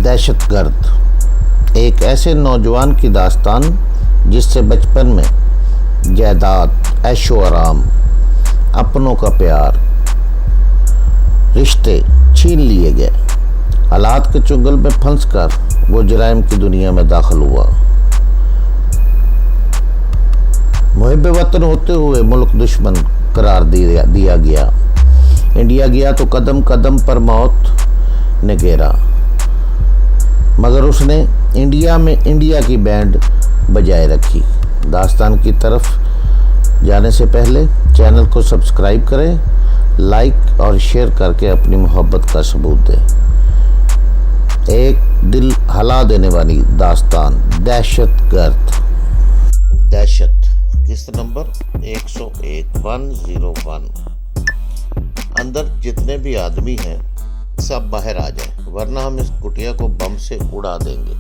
دہشت گرد ایک ایسے نوجوان کی داستان جس سے بچپن میں جائیداد، عیش و آرام، اپنوں کا پیار، رشتے چھین لیے گئے۔ حالات کے چنگل میں پھنس کر وہ جرائم کی دنیا میں داخل ہوا۔ محب وطن ہوتے ہوئے ملک دشمن قرار دیا گیا۔ انڈیا گیا تو قدم قدم پر موت نے گھیرا، مگر اس نے انڈیا میں انڈیا کی بینڈ بجائے رکھی۔ داستان کی طرف جانے سے پہلے چینل کو سبسکرائب کریں، لائک اور شیئر کر کے اپنی محبت کا ثبوت دیں۔ ایک دل ہلا دینے والی داستان، دہشت گرد۔ دہشت قسط نمبر 101 اندر جتنے بھی آدمی ہیں سب باہر آ جائیں، ورنہ ہم اس کٹیا کو بم سے اڑا دیں گے۔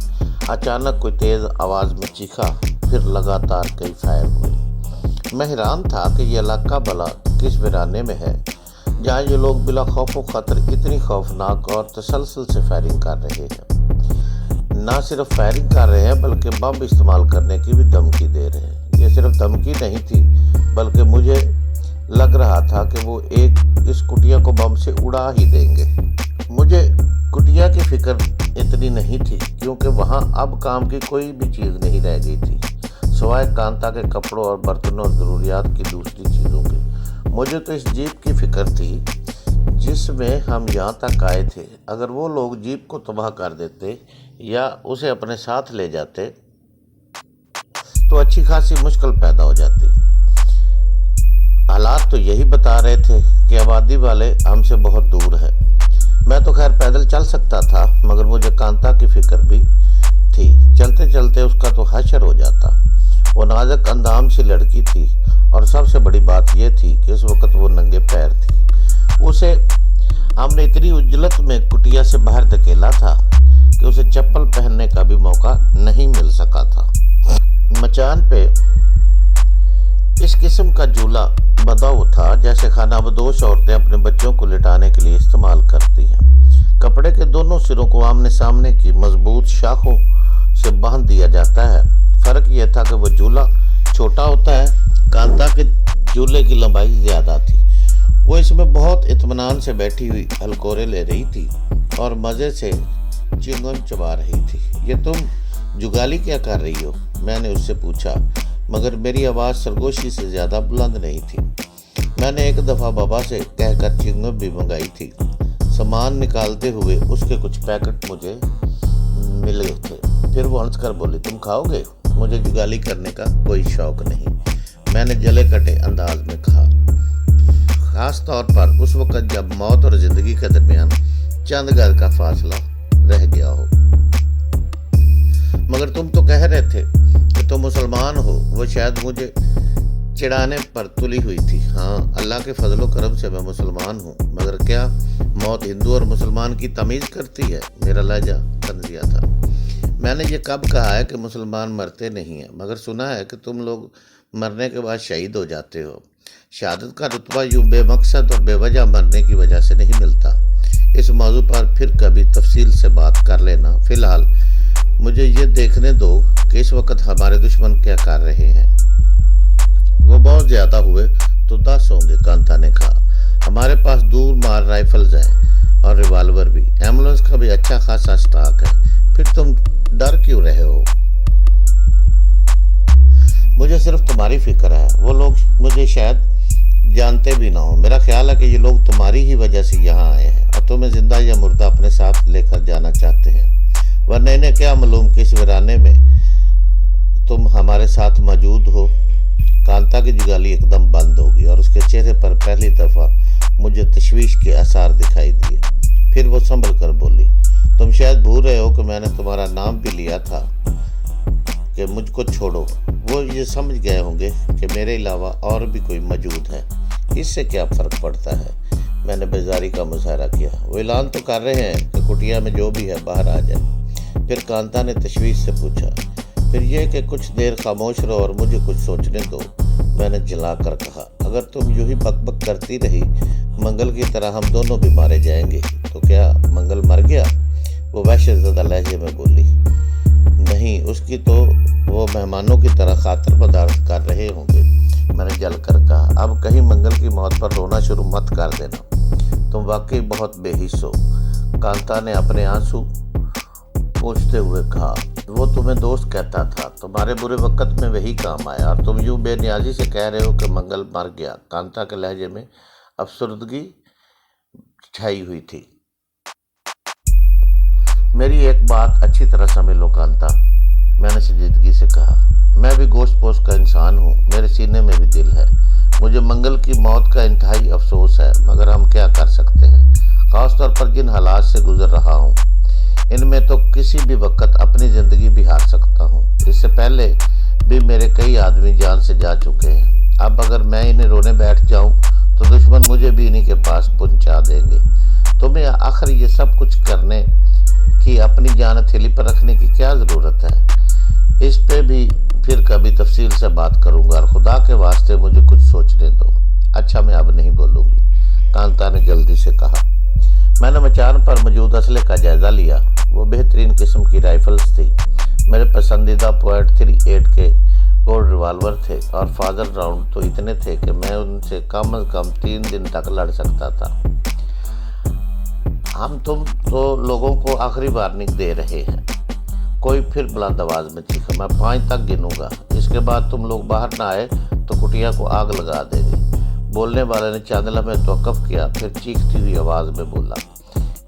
اچانک کوئی تیز آواز میں چیخا، پھر لگاتار کئی فائر ہوئے۔ میں حیران تھا کہ یہ علاقہ بھلا کس ویرانے میں ہے جہاں یہ لوگ بلا خوف و خطر اتنی خوفناک اور تسلسل سے فائرنگ کر رہے ہیں۔ نہ صرف فائرنگ کر رہے ہیں بلکہ بم استعمال کرنے کی بھی دھمکی دے رہے ہیں۔ یہ صرف دھمکی نہیں تھی بلکہ مجھے لگ رہا تھا کہ وہ اس کٹیا کو بم سے اڑا ہی دیں گے۔ مجھے کٹیا کی فکر اتنی نہیں تھی کیونکہ وہاں اب کام کی کوئی بھی چیز نہیں رہ گئی تھی سوائے کانتا کے کپڑوں اور برتنوں اور ضروریات کی دوسری چیزوں کے۔ مجھے تو اس جیپ کی فکر تھی جس میں ہم یہاں تک آئے تھے۔ اگر وہ لوگ جیپ کو تباہ کر دیتے یا اسے اپنے ساتھ لے جاتے تو اچھی خاصی مشکل پیدا ہو جاتی۔ حالات تو یہی بتا رہے تھے کہ آبادی والے ہم سے بہت دور ہے۔ میں تو خیر پیدل چل سکتا تھا مگر مجھے کانتا کی فکر بھی تھی۔ چلتے چلتے اس کا تو حشر ہو جاتا۔ وہ نازک اندام سی لڑکی تھی اور سب سے بڑی بات یہ تھی کہ اس وقت وہ ننگے پیر تھی۔ اسے ہم نے اتنی عجلت میں کٹیا سے باہر دھکیلا تھا کہ اسے چپل پہننے کا بھی موقع نہیں مل سکا تھا۔ مچان پہ اس قسم کا جھولا بندھا ہوا تھا جیسے خانہ بدوش عورتیں اپنے بچوں کو لٹانے کے لیے استعمال کرتی ہیں۔ کپڑے کے دونوں سروں کو آمنے سامنے کی مضبوط شاخوں سے باندھ دیا جاتا ہے۔ فرق یہ تھا کہ وہ جھولا چھوٹا ہوتا ہے، کانتا کے جھولے کی لمبائی زیادہ تھی۔ وہ اس میں بہت اطمینان سے بیٹھی ہوئی ہلکورے لے رہی تھی اور مزے سے چنگم چبا رہی تھی۔ یہ تم جگالی کیا کر رہی ہو؟ میں نے اس سے پوچھا، مگر میری آواز سرگوشی سے زیادہ بلند نہیں تھی۔ میں نے ایک دفعہ بابا سے کہہ کر چنگم بھی منگائی تھی۔ سامان نکالتے ہوئے اس کے کچھ پیکٹ مجھے ملے تھے۔ پھر وہ ہنس کر بولی، تم کھاؤ گے؟ مجھے جگالی کرنے کا کوئی شوق نہیں، میں نے جلے کٹے انداز میں کہا، خاص طور پر اس وقت جب موت اور زندگی کے درمیان چند گز کا فاصلہ رہ گیا ہو۔ مگر تم تو کہہ رہے تھے کہ تم مسلمان ہو۔ وہ شاید مجھے چڑھانے پر تلی ہوئی تھی۔ ہاں، اللہ کے فضل و کرم سے میں مسلمان ہوں، مگر کیا موت ہندو اور مسلمان کی تمیز کرتی ہے؟ میرا لہجہ طنزیہ تھا۔ میں نے یہ کب کہا ہے کہ مسلمان مرتے نہیں ہیں، مگر سنا ہے کہ تم لوگ مرنے کے بعد شہید ہو جاتے ہو۔ شہادت کا رتبہ یوں بے مقصد اور بے وجہ مرنے کی وجہ سے نہیں ملتا۔ اس موضوع پر پھر کبھی تفصیل سے بات کر لینا۔ فی الحال مجھے یہ دیکھنے دو کہ اس وقت ہمارے دشمن کیا کر رہے ہیں۔ وہ بہت زیادہ ہوئے تو 10 ہوں گے، کانتا نے کہا۔ ہمارے پاس دور مار رائفلز ہیں اور ریوالور بھی، ایمبولینس کا بھی اچھا خاصا سٹاک ہے۔ پھر تم ڈر کیوں رہے ہو؟ مجھے صرف تمہاری فکر ہے۔ وہ لوگ مجھے شاید جانتے بھی نہ ہوں۔ میرا خیال ہے کہ یہ لوگ تمہاری ہی وجہ سے یہاں آئے ہیں اور تمہیں زندہ یا مردہ اپنے ساتھ لے کر جانا چاہتے ہیں، ورنہ انہیں کیا معلوم کہ اس ویرانے میں تم ہمارے ساتھ موجود ہو۔ کانتا کی جگالی ایک دم بند ہو گئی اور اس کے چہرے پر پہلی دفعہ مجھے تشویش کے آثار دکھائی دیے۔ پھر وہ سنبھل کر بولی، تم شاید بھول رہے ہو کہ میں نے تمہارا نام بھی لیا تھا کہ مجھ کو چھوڑو۔ وہ یہ سمجھ گئے ہوں گے کہ میرے علاوہ اور بھی کوئی موجود ہے، اس سے کیا فرق پڑتا ہے؟ میں نے بیزاری کا مظاہرہ کیا۔ وہ اعلان تو کر رہے ہیں کہ کٹیا میں جو بھی ہے باہر آ جائے۔ پھر کانتا نے تشویش سے پوچھا، پھر یہ کہ کچھ دیر خاموش رہو اور مجھے کچھ سوچنے دو۔ میں نے جلا کر کہا، اگر تم یوں ہی بک بک کرتی رہی منگل کی طرح ہم دونوں بھی مارے جائیں گے۔ تو کیا منگل مر گیا؟ वो वहशत ज़दा लहजे में बोली। नहीं, उसकी तो वो मेहमानों की तरह खातर पदार्थ कर रहे होंगे। मैंने जलकर कहा, अब कहीं मंगल की मौत पर रोना शुरू मत कर देना, तुम वाकई बहुत बेहिस हो। कांता ने अपने आंसू पोंछते हुए कहा, वो तुम्हें दोस्त कहता था, तुम्हारे बुरे वक्त में वही काम आया, और तुम यूं बेनियाजी से कह रहे हो कि मंगल मर गया। कांता के लहजे में अफसुर्दगी छाई हुई थी। मेरी एक बात अच्छी तरह समझ लो कांता, मैंने संजीदगी से कहा। मैं भी गोश्त पोश का इंसान हूँ, मेरे सीने में भी दिल है। मुझे मंगल की मौत का इंतहाई अफसोस है, मगर हम क्या कर सकते हैं, खासतौर पर जिन हालात से गुजर रहा हूँ। इनमें तो किसी भी वक्त अपनी ज़िंदगी भी हार सकता हूँ। इससे पहले भी मेरे कई आदमी जान से जा चुके हैं। अब अगर मैं इन्हें रोने बैठ जाऊँ तो दुश्मन मुझे भी इन्हीं के पास पहुँचा देंगे। तुम्हें आखिर ये सब कुछ करने की, अपनी जान हथेली पर रखने की क्या ज़रूरत है? इस पे भी फिर कभी तफसील से बात करूँगा, और खुदा के वास्ते मुझे कुछ सोचने दो। अच्छा, मैं अब नहीं बोलूँगी, कांता ने जल्दी से कहा। मैंने मचान पर मौजूद असले का जायज़ा लिया। वो बेहतरीन किस्म की राइफल्स थी। मेरे पसंदीदा .38 के गोल्ड रिवाल्वर थे, और फाजल राउंड तो इतने थे कि मैं उनसे कम से कम 3 दिन तक लड़ सकता था। हम तुम तो लोगों को आखिरी वार्निंग दे रहे हैं। कोई फिर बुलंद आवाज़ में चीखा। मैं 5 तक गिनूंगा, इसके बाद तुम लोग बाहर ना आए तो कुटिया को आग लगा देंगे। बोलने वाले ने चंद लम्हे तवक्कुफ किया, फिर चीखती हुई आवाज़ में बोला,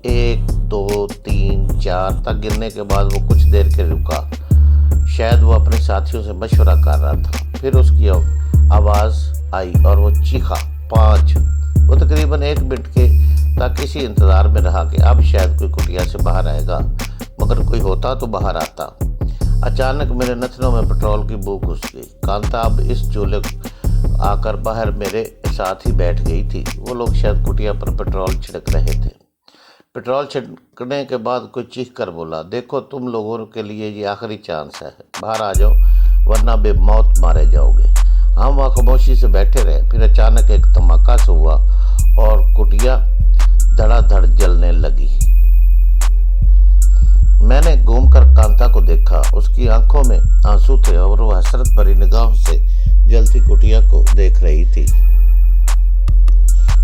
1 2 3 4 तक गिनने के बाद वो कुछ देर के रुका। शायद वो अपने साथियों से मशवरा कर रहा था। फिर उसकी आवाज़ आई और वो चीखा, 5। वो तकरीबन 1 मिनट के तक इसी इंतज़ार में रहा कि अब शायद कोई कुटिया से बाहर आएगा, मगर कोई होता तो बाहर आता। अचानक मेरे नथनों में पेट्रोल की बू घुस गई। कांता अब इस चूल्हे आकर बाहर मेरे साथ ही बैठ गई थी। वो लोग शायद कुटिया पर पेट्रोल छिड़क रहे थे। पेट्रोल छिड़कने के बाद कोई चीख कर बोला, देखो तुम लोगों के लिए ये आखिरी चांस है, बाहर आ जाओ वरना बेमौत मारे जाओगे। हम वहाँ खामोशी से बैठे रहे। फिर अचानक एक धमाका से हुआ और कुटिया धड़ाधड़ जलने लगी। मैंने घूमकर कांता को देखा। उसकी आंखों में आंसू थे और वो हसरत भरी निगाहों से जलती कुटिया को देख रही थी।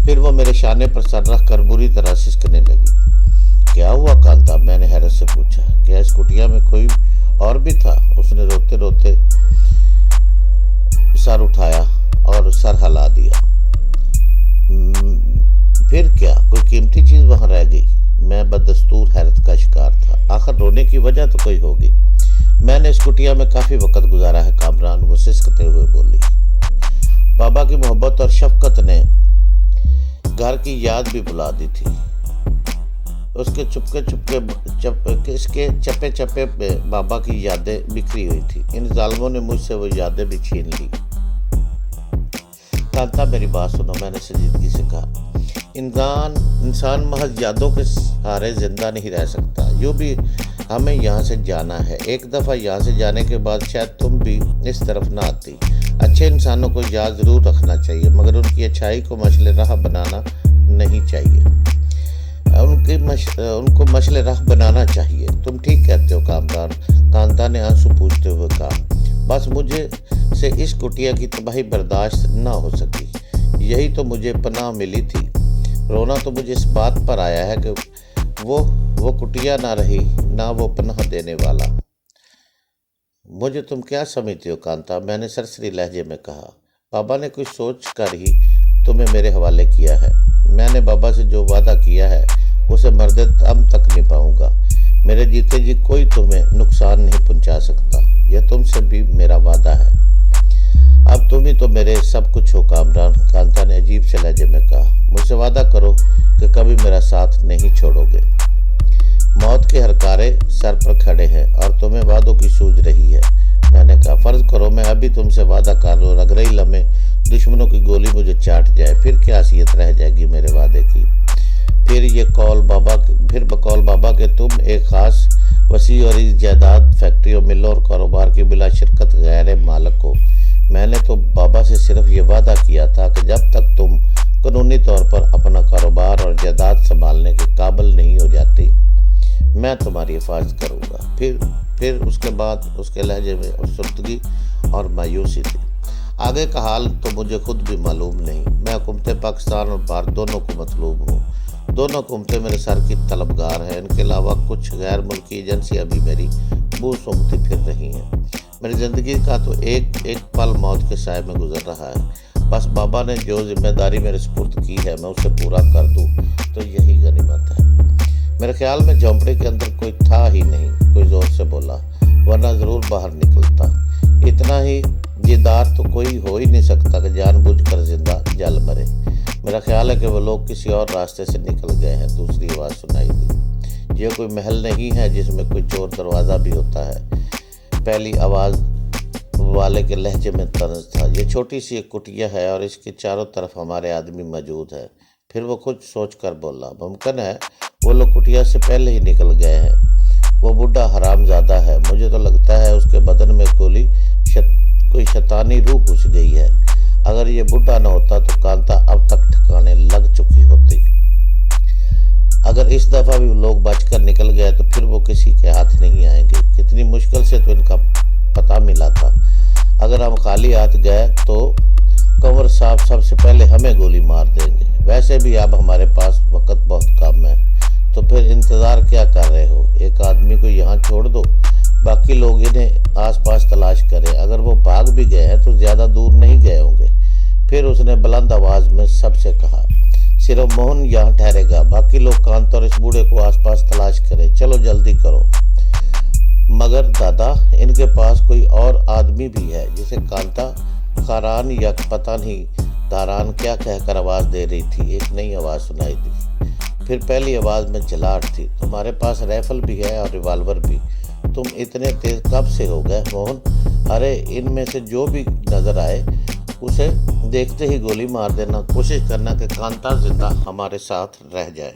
फिर वो मेरे शाने पर सर रख कर बुरी तरह सिसकने लगी। क्या हुआ कांता? मैंने हैरत से पूछा। क्या इस कुटिया में कोई और भी था? उसने रोते रोते सर उठाया और सर हिला दिया। फिर क्या कोई कीमती चीज वहां रह गई? मैं बदस्तूर हैरत का शिकार था। आखिर रोने की वजह तो कोई होगी। मैंने इस कुटिया में काफी वक्त गुजारा है कामरान, वो सिसकते हुए बोली। बाबा की मोहब्बत और शफकत ने घर की याद भी बुला दी थी। उसके इसके चप्पे चप्पे पे बाबा की यादें बिखरी हुई थी। इन जालिमों ने मुझसे वो यादें भी छीन ली। कांता मेरी बात सुनो, मैंने संजीदगी से कहा। इंसान महज यादों के सहारे जिंदा नहीं रह सकता। यूँ भी हमें यहाँ से जाना है। एक दफ़ा यहाँ से जाने के बाद शायद तुम भी इस तरफ ना आती। अच्छे इंसानों को याद ज़रूर रखना चाहिए, मगर उनकी अच्छाई को मशले राह बनाना नहीं चाहिए। उनको मशले राह बनाना चाहिए। तुम ठीक कहते हो कामरान, कांता ने आंसू पूछते हुए कहा। बस मुझे से इस कुटिया की तबाही बर्दाश्त ना हो सकी। यही तो मुझे पनाह मिली थी। रोना तो मुझे इस बात पर आया है कि वो कुटिया ना रही, ना वो पनाह देने वाला। मुझे तुम क्या समझते हो कांता? मैंने सरसरी लहजे में कहा। बाबा ने कुछ सोच कर ही तुम्हें मेरे हवाले किया है। मैंने बाबा से जो वादा किया है उसे मर्दे दम तक निभाऊंगा। मेरे जीते जी कोई तुम्हें नुकसान नहीं पहुंचा सकता। यह तुमसे भी मेरा वादा है। अब तुम ही तो मेरे सब कुछ हो कामरान, कांता ने अजीब से लहजे में कहा। मुझसे वादा करो कि कभी मेरा साथ नहीं छोड़ोगे। मौत के हरकारे सर पर खड़े हैं और तुम्हें वादों की सूझ रही है। मैंने कहा, फर्ज करो मैं अभी तुमसे वादा कर लूं और अगले ही लम्हे दुश्मनों की गोली मुझे चाट जाए, फिर क्या हैसियत रह जाएगी मेरे वादे की? फिर बकौल बाबा के तुम एक खास वसी और इस जायदाद, फैक्ट्रियों, मिलों और कारोबार की बिला शिरकत गैर मालिक हो। मैंने तो बाबा से सिर्फ ये वादा किया था कि जब तक तुम कानूनी तौर पर अपना कारोबार और जायदाद संभालने के काबिल नहीं हो जाती, मैं तुम्हारी हिफाजत करूँगा। फिर उसके बाद उसके लहजे में अफसरदगी और मायूसी थी। आगे का हाल तो मुझे खुद भी मालूम नहीं। मैं हुकूमत पाकिस्तान और भारत दोनों को मतलूब हूँ। दोनों हुकूमतें मेरे सर की तलबगार हैं। इनके अलावा कुछ गैर मुल्की एजेंसियाँ भी मेरी बू सूंघती फिर रही हैं। मेरी ज़िंदगी का तो एक एक पल मौत के साए में गुजर रहा है। बस बाबा ने जो जिम्मेदारी मेरे सुपुर्द की है, मैं उसे पूरा कर दूँ तो यही गनीमत है। मेरे ख्याल में झोंपड़े के अंदर कोई था ही नहीं। कोई ज़ोर से बोला, वरना ज़रूर बाहर निकलता। इतना ही जिद्दार तो कोई हो ही नहीं सकता कि जानबूझकर जिंदा जल मरे। मेरा ख्याल है कि वो लोग किसी और रास्ते से निकल गए हैं। दूसरी आवाज़ सुनाई दी, ये कोई महल नहीं है जिसमें कोई चोर दरवाज़ा भी होता है। पहली आवाज़ वाले के लहजे में तर्ज था। ये छोटी सी एक कुटिया है और इसके चारों तरफ हमारे आदमी मौजूद है। फिर वो कुछ सोच कर बोला, मुमकिन है वो लोग कुटिया से पहले ही निकल गए हैं। वो बूढ़ा हरामजादा है। मुझे तो लगता है उसके बदन में कोई शैतानी रूह घुस गई है। अगर ये बूढ़ा न होता तो कांता अब तक ठिकाने लग चुकी होती। अगर इस दफ़ा भी लोग बचकर निकल गए तो फिर वो किसी के हाथ नहीं आएंगे। कितनी मुश्किल से तो इनका पता मिला था। अगर हम खाली हाथ गए तो कंवर साहब सबसे पहले हमें गोली मार देंगे। वैसे भी अब हमारे पास वक्त बहुत कम है, तो फिर इंतज़ार क्या कर रहे हो? एक आदमी को यहाँ छोड़ दो, बाकी लोग इन्हें आसपास तलाश करें। अगर वो भाग भी गए हैं तो ज़्यादा दूर नहीं गए होंगे। फिर उसने बुलंद आवाज़ में सबसे कहा, सिर्फ मोहन यहाँ ठहरेगा, बाकी लोग कांता और इस बूढ़े को आसपास तलाश करें। चलो जल्दी करो। मगर दादा, इनके पास कोई और आदमी भी है जिसे कांता खारान या पता नहीं धारान क्या कहकर आवाज़ दे रही थी। एक नई आवाज़ सुनाई दी। फिर पहली आवाज़ में झलाहट थी, तुम्हारे पास राइफल भी है और रिवाल्वर भी। तुम इतने तेज कब से हो गए मोहन? अरे इनमें से जो भी नज़र आए उसे देखते ही गोली मार देना। कोशिश करना कि कांता जिंदा हमारे साथ रह जाए।